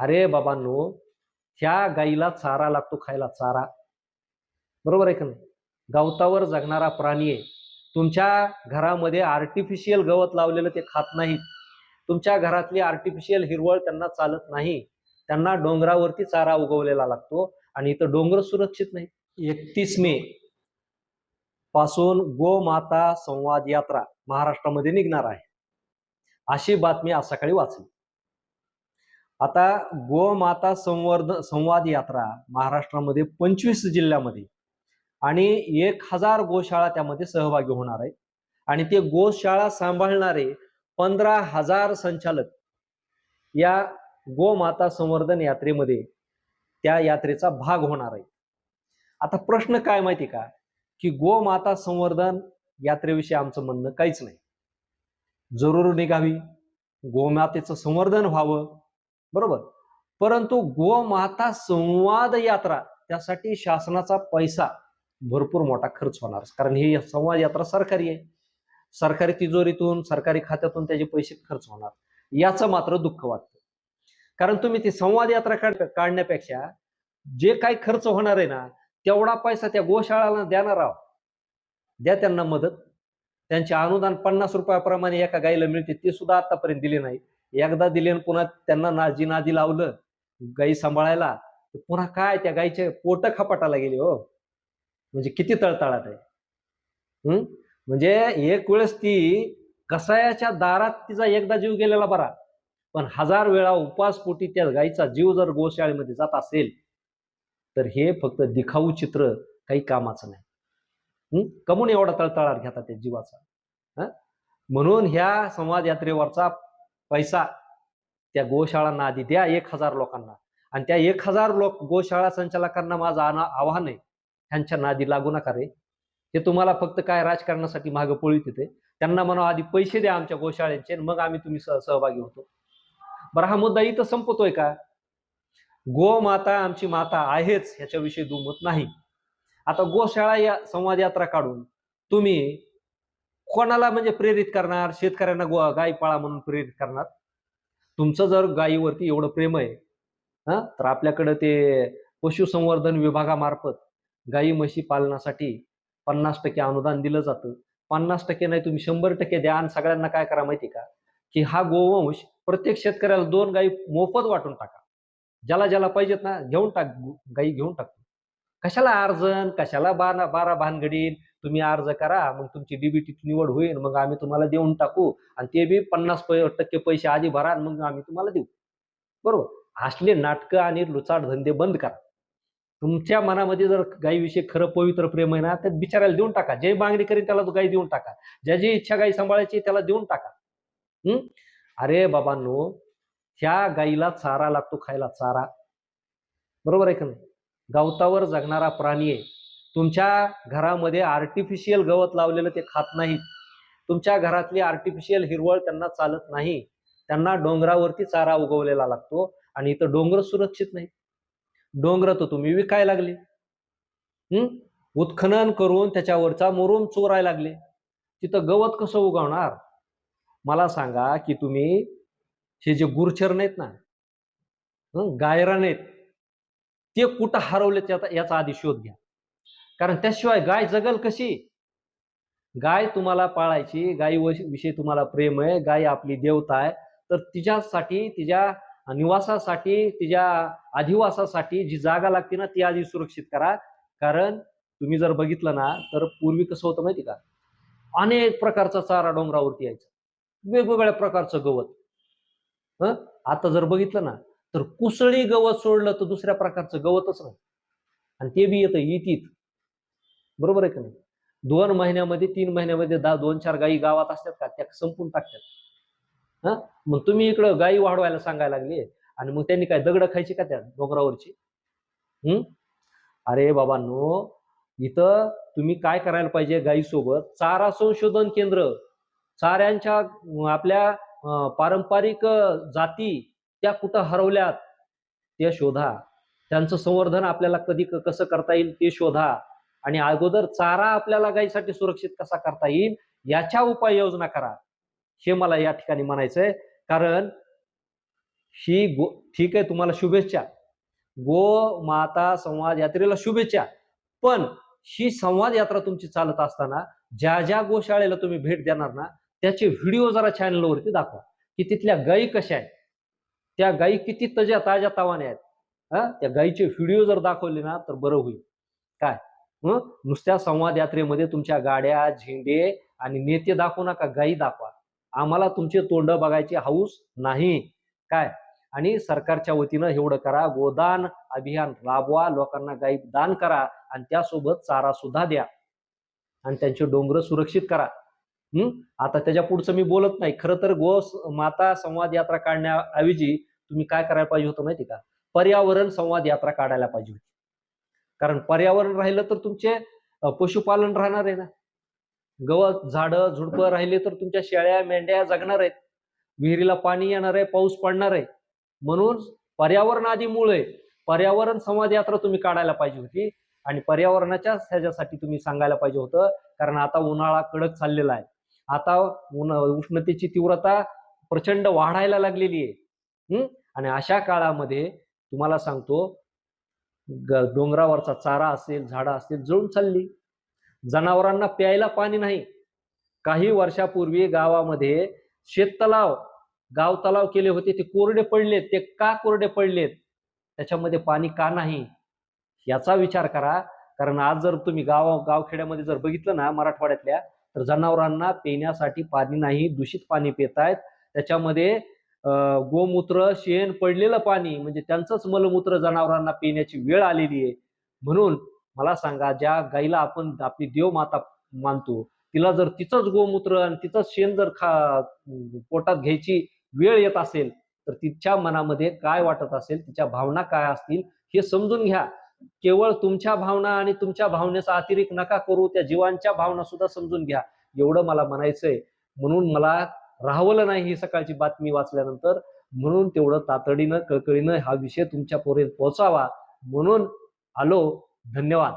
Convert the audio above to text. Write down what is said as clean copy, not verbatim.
अरे बाबांनो, ह्या गाईला चारा लागतो, खायला चारा. बरोबर आहे का नाही? गवतावर जगणारा प्राणी आहे. तुमच्या घरामध्ये आर्टिफिशियल गवत लावलेलं ते खात नाहीत. तुमच्या घरातली आर्टिफिशियल हिरवळ त्यांना चालत नाही. त्यांना डोंगरावरती चारा उगवलेला लागतो आणि इथं डोंगर सुरक्षित नाही. 31 मे पासून गोमाता संवाद यात्रा महाराष्ट्रामध्ये निघणार आहे, अशी बातमी आज सकाळी वाचली. आता गोमाता संवाद यात्रा महाराष्ट्रामध्ये 25 जिल्ह्यामध्ये आणि 1000 गोशाळा त्यामध्ये सहभागी होणार आहेत आणि ते गोशाळा सांभाळणारे 15,000 संचालक या गोमाता संवर्धन यात्रेमध्ये त्या यात्रेचा भाग होणार आहे. आता प्रश्न काय माहिती का, की गोमाता संवर्धन यात्रेविषयी आमचं म्हणणं काहीच नाही. जरूर निघावी, गोमातेचं संवर्धन व्हावं, बरोबर. परंतु गोमाता संवाद यात्रा त्यासाठी शासनाचा पैसा भरपूर मोठा खर्च होणार, कारण ही संवाद यात्रा सरकारी आहे. सरकारी तिजोरीतून, सरकारी खात्यातून त्याचे पैसे खर्च होणार. याचं मात्र दुःख वाटतं, कारण तुम्ही ती संवाद यात्रा काढण्यापेक्षा जे काही खर्च होणार आहे ना, तेवढा पैसा त्या गोशाळाला देणार आहोत. द्या त्यांना मदत. त्यांचे अनुदान 50 रुपयाप्रमाणे एका गाईला मिळते, ते सुद्धा आतापर्यंत दिले नाही. एकदा दिले आणि पुन्हा त्यांना नादी लावलं गाई सांभाळायला, पुन्हा काय त्या गाईचे पोट खपाटाला गेले हो. म्हणजे किती तळतळाट आहे. म्हणजे एक वेळेस ती कसायाच्या दारात तिचा एकदा जीव गेलेला बरा, पण 1000 वेळा उपासपोटी त्या गाईचा जीव जर गोशाळेमध्ये जात असेल तर हे फक्त दिखाऊ चित्र काही कामाचं नाही. कमून एवढा तळतळाट घेतात त्या जीवाचा. म्हणून ह्या संवाद यात्रेवरचा पैसा त्या गोशाळांना आधी द्या, 1000 लोकांना. आणि त्या 1000 गोशाळा संचालकांना माझं आव्हान आहे, त्यांच्या नादी लागू नका रे. ते तुम्हाला फक्त काय राजकारणासाठी मागं पळीत येते. त्यांना म्हणा आधी पैसे द्या आमच्या गोशाळ्यांचे, मग आम्ही तुम्ही सहभागी होतो. बरं, हा मुद्दा इथं संपतोय का? गोमाता आमची माता आहेच, ह्याच्याविषयी दुमत नाही. आता गोशाळा या संवाद यात्रा काढून तुम्ही कोणाला म्हणजे प्रेरित करणार? शेतकऱ्यांना गाय पाळा म्हणून प्रेरित करणार? तुमचं जर गायीवरती एवढं प्रेम आहे तर आपल्याकडे ते पशुसंवर्धन विभागामार्फत गायी म्हशी पालनासाठी 50% अनुदान दिलं जातं. 50% नाही, तुम्ही 100% द्या. आणि सगळ्यांना काय करा माहिती का, की हा गोवंश प्रत्येक शेतकऱ्याला 2 गायी मोफत वाटून टाका. ज्याला ज्याला पाहिजेत ना, घेऊन टाक, गायी घेऊन टाकतो. कशाला अर्जन, कशाला 12 भानगडीन. तुम्ही अर्ज करा, मग तुमची डीबीटी निवड होईल, मग आम्ही तुम्हाला देऊन टाकू. आणि ते बी 50% पैसे आधी भरा, मग आम्ही तुम्हाला देऊ. बरोबर. असले नाटकं आणि लुचाड धंदे बंद करा. तुमच्या मनामध्ये जर गायीविषयी खरं पवित्र प्रेम आहे ना, तर बिचारायला देऊन टाका. जे मागणी करेल त्याला गायी देऊन टाका. ज्याची इच्छा गायी सांभाळायची त्याला देऊन टाका. अरे बाबांनो, ह्या गाईला चारा लागतो, खायला चारा. बरोबर आहे का नाही? गवतावर जगणारा प्राणी आहे. तुमच्या घरामध्ये आर्टिफिशियल गवत लावलेलं ते खात नाहीत. तुमच्या घरातली आर्टिफिशियल हिरवळ त्यांना चालत नाही. त्यांना डोंगरावरती चारा उगवलेला लागतो आणि इथं डोंगर सुरक्षित नाही. डोंगर तर तुम्ही विकायला लागले. उत्खनन करून त्याच्यावरचा मुरुम चोरायला लागले. तिथं गवत कसं उगवणार? मला सांगा की तुम्ही हे जे गुरचर नाहीत ना, गायरान आहेत, ते कुठं हरवले याचा आधी शोध घ्या. कारण त्याशिवाय गाय जगल कशी? गाय तुम्हाला पाळायची, गायी विषयी तुम्हाला प्रेम आहे, गाय आपली देवता आहे, तर तिच्यासाठी, तिच्या निवासासाठी, तिच्या अधिवासासाठी जी जागा लागते ना, ती आधी सुरक्षित करा. कारण तुम्ही जर बघितलं ना, तर पूर्वी कसं होतं माहिती का, अनेक प्रकारचा चारा डोंगरावरती यायचा, वेगवेगळ्या प्रकारचं गवत. आता जर बघितलं ना, तर कुसळी गवत सोडलं तर दुसऱ्या प्रकारचं गवतच नाही. आणि ते बी येतं इतीत. बरोबर आहे का नाही? 2 महिन्यामध्ये, 3 महिन्यामध्ये 2-4 गायी गावात असतात का, त्या संपून टाकतात. मग तुम्ही इकडं गायी वाढवायला सांगायला लागले, आणि मग त्यांनी काय दगड खायची का त्या डोंगरावरची? अरे बाबांनो, इथं तुम्ही काय करायला पाहिजे, गायीसोबत चारा संशोधन केंद्र, चाऱ्यांच्या आपल्या पारंपरिक जाती त्या कुठं हरवल्यात ते शोधा. त्यांचं संवर्धन आपल्याला कधी कसं करता येईल ते शोधा. आणि अगोदर चारा आपल्याला गायीसाठी सुरक्षित कसा करता येईल याच्या उपाययोजना करा. हे मला या ठिकाणी म्हणायचंय. कारण ठीक आहे, तुम्हाला शुभेच्छा. गो माता संवाद यात्रेला शुभेच्छा. पण ही संवाद यात्रा तुमची चालत असताना ज्या ज्या गोशाळेला तुम्ही भेट देणार ना, त्याचे व्हिडिओ जरा चॅनलवरती दाखवा, की तिथल्या गायी कशा आहेत, त्या गायी किती ताज्या तावाने आहेत. त्या गायीचे व्हिडिओ जर दाखवले ना तर बरं होईल. काय नुसत्या संवाद यात्रेमध्ये तुमच्या गाड्या, झेंडे आणि नेते दाखवू नका, गायी दाखवा. आम्हाला तुमचे तोंड बघायची हौस नाही. काय आणि सरकारच्या वतीनं एवढं करा, गोदान अभियान राबवा, लोकांना गायी दान करा आणि त्यासोबत चारा सुद्धा द्या आणि त्यांचे डोंगर सुरक्षित करा. आता त्याच्या पुढचं मी बोलत नाही. खरं तर माता संवाद यात्रा काढण्याऐवजी तुम्ही काय करायला पाहिजे होतं माहिती का? पर्यावरण संवाद यात्रा काढायला पाहिजे होती. कारण पर्यावरण राहिलं तर तुमचे पशुपालन राहणार आहे ना. गवत, झाडं, झुडपं राहिले तर तुमच्या शेळ्या, मेंढ्या जगणार आहेत. विहिरीला पाणी येणार आहे, पाऊस पडणार आहे. म्हणून पर्यावरण आधी मूळ आहे. पर्यावरण संवाद यात्रा तुम्ही काढायला पाहिजे होती आणि पर्यावरणाच्या ह्याच्यासाठी तुम्ही सांगायला पाहिजे होतं. कारण आता उन्हाळा कडक चाललेला आहे. आता उष्णतेची तीव्रता प्रचंड वाढायला लागलेली आहे. आणि अशा काळामध्ये तुम्हाला सांगतो, डोंगरावरचा चारा असेल, झाडं असतील, जळून चालली. जनावरांना प्यायला पाणी नाही. काही वर्षापूर्वी गावामध्ये शेततलाव, गाव तलाव केले होते, ते कोरडे पडलेत. ते का कोरडे पडलेत? त्याच्यामध्ये पाणी का नाही याचा विचार करा. कारण आज जर तुम्ही गावखेड्यामध्ये जर बघितलं ना मराठवाड्यातल्या, तर जनावरांना पिण्यासाठी पाणी नाही, दूषित पाणी पितायत. त्याच्यामध्ये गोमूत्र, शेण, पडलेलं पाणी म्हणजे त्यांचंच मलमूत्र जनावरांना पिण्याची वेळ आलेली आहे. म्हणून मला सांगा, ज्या गाईला आपण आपली देवमाता मानतो, तिला जर तिचंच गोमूत्र आणि तिचंच शेण जर पोटात घ्यायची वेळ येत असेल, तर तिच्या मनामध्ये काय वाटत असेल, तिच्या भावना काय असतील हे समजून घ्या. केवळ तुमच्या भावना आणि तुमच्या भावनेचा अतिरेक नका करू, त्या जीवांच्या भावना सुद्धा समजून घ्या, एवढं मला म्हणायचंय. म्हणून मला राहवलं नाही ही सकाळची बातमी वाचल्यानंतर. म्हणून तेवढं तातडीनं, कळकळीनं हा विषय तुमच्यापर्यंत पोहोचावा म्हणून आलो. धन्यवाद.